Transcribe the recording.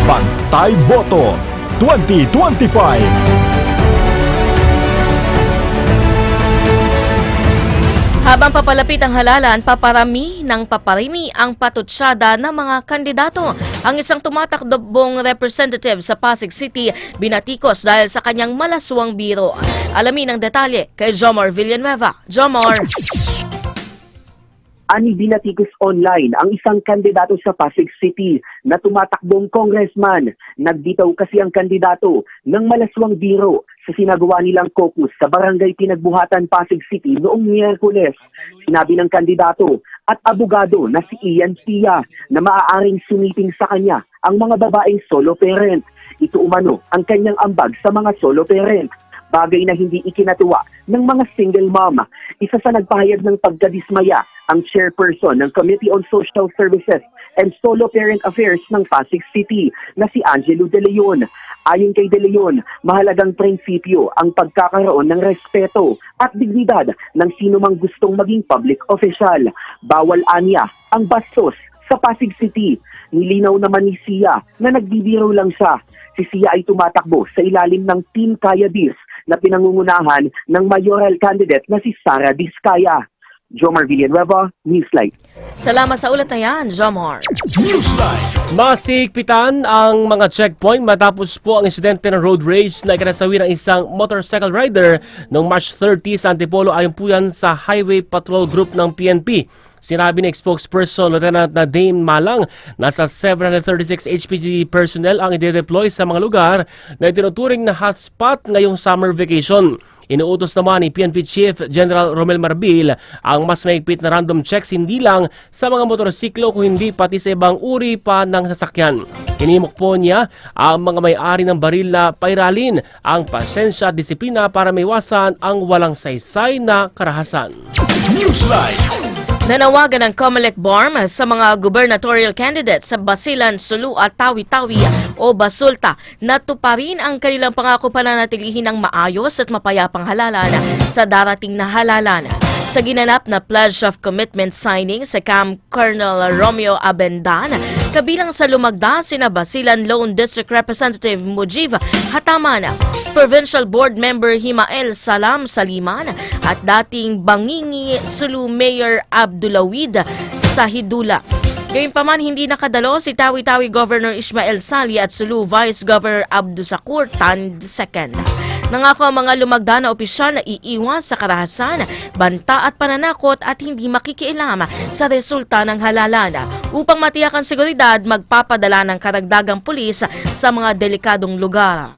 Bantay Boto 2025. Habang papalapit ang halalan, paparami ang patutsyada ng mga kandidato. Ang isang tumatakbong representative sa Pasig City binatikos dahil sa kanyang malaswang biro. Alamin ang detalye kay Jomar Villanueva. Jomar. Ani binatikos online ang isang kandidato sa Pasig City na tumatakbong congressman. Nagbitaw kasi ang kandidato ng malaswang biro sa sinagawa nilang caucus sa Barangay Pinagbuhatan, Pasig City noong Miyerkules. Sinabi ng kandidato at abogado na si Ian Pia na maaaring sumiping sa kanya ang mga babaeng solo parent. Ito umano ang kanyang ambag sa mga solo parent. Bagay na hindi ikinatuwa ng mga single mom. Isa sa nagpahayag ng pagkadismaya ang chairperson ng Committee on Social Services and Solo Parent Affairs ng Pasig City na si Angelo De Leon. Ayon kay De Leon, mahalagang prinsipyo ang pagkakaroon ng respeto at dignidad ng sino mang gustong maging public official. Bawal anya ang bastos sa Pasig City. Nilinaw naman ni Sia na nagbibiro lang siya. Si Sia ay tumatakbo sa ilalim ng Team Kaya Dis na pinangungunahan ng mayoral candidate na si Sara Diskaya. Jomar Villanueva, Newsline. Salamat sa ulat na yan, Jomar. Masigpitan ang mga checkpoint matapos po ang insidente ng road rage na ikinasawi ng isang motorcycle rider noong March 30 sa Antipolo ayon po yan sa Highway Patrol Group ng PNP. Sinabi ni spokesperson Lieutenant Nadine Malang na sa 736 HPG personnel ang ide-deploy sa mga lugar na itinuturing na hotspot ngayong summer vacation. Inuutos naman ni PNP Chief General Romel Marbil ang mas mahigpit na random checks hindi lang sa mga motorsiklo kung hindi pati sa ibang uri pa ng sasakyan. Inimok po niya ang mga may-ari ng baril na pairalin ang pasensya at disiplina para maiwasan ang walang saysay na karahasan. Nanawagan ng COMELEC BARM sa mga gubernatorial candidates sa Basilan, Sulu at Tawi-Tawi o Basulta na tuparin ang kanilang pangako pananatilihin ng maayos at mapayapang halalan sa darating na halalan. Sa ginanap na Pledge of Commitment signing sa Camp Colonel Romeo Abendan, kabilang sa lumagda sina Basilan Lone District Representative Mujib Hataman, Provincial Board Member Himael Salam Saliman at dating Bangingi Sulu Mayor Abdulawid Sahidula. Gayunpaman hindi nakadalo si Tawi-Tawi Governor Ismael Sali at Sulu Vice Governor Abdusakur Tan II. Nangako ang mga lumagda na opisyal na iiwas sa karahasan, banta at pananakot at hindi makikialam sa resulta ng halalan. Upang matiyak ang seguridad, magpapadala ng karagdagang pulis sa mga delikadong lugar.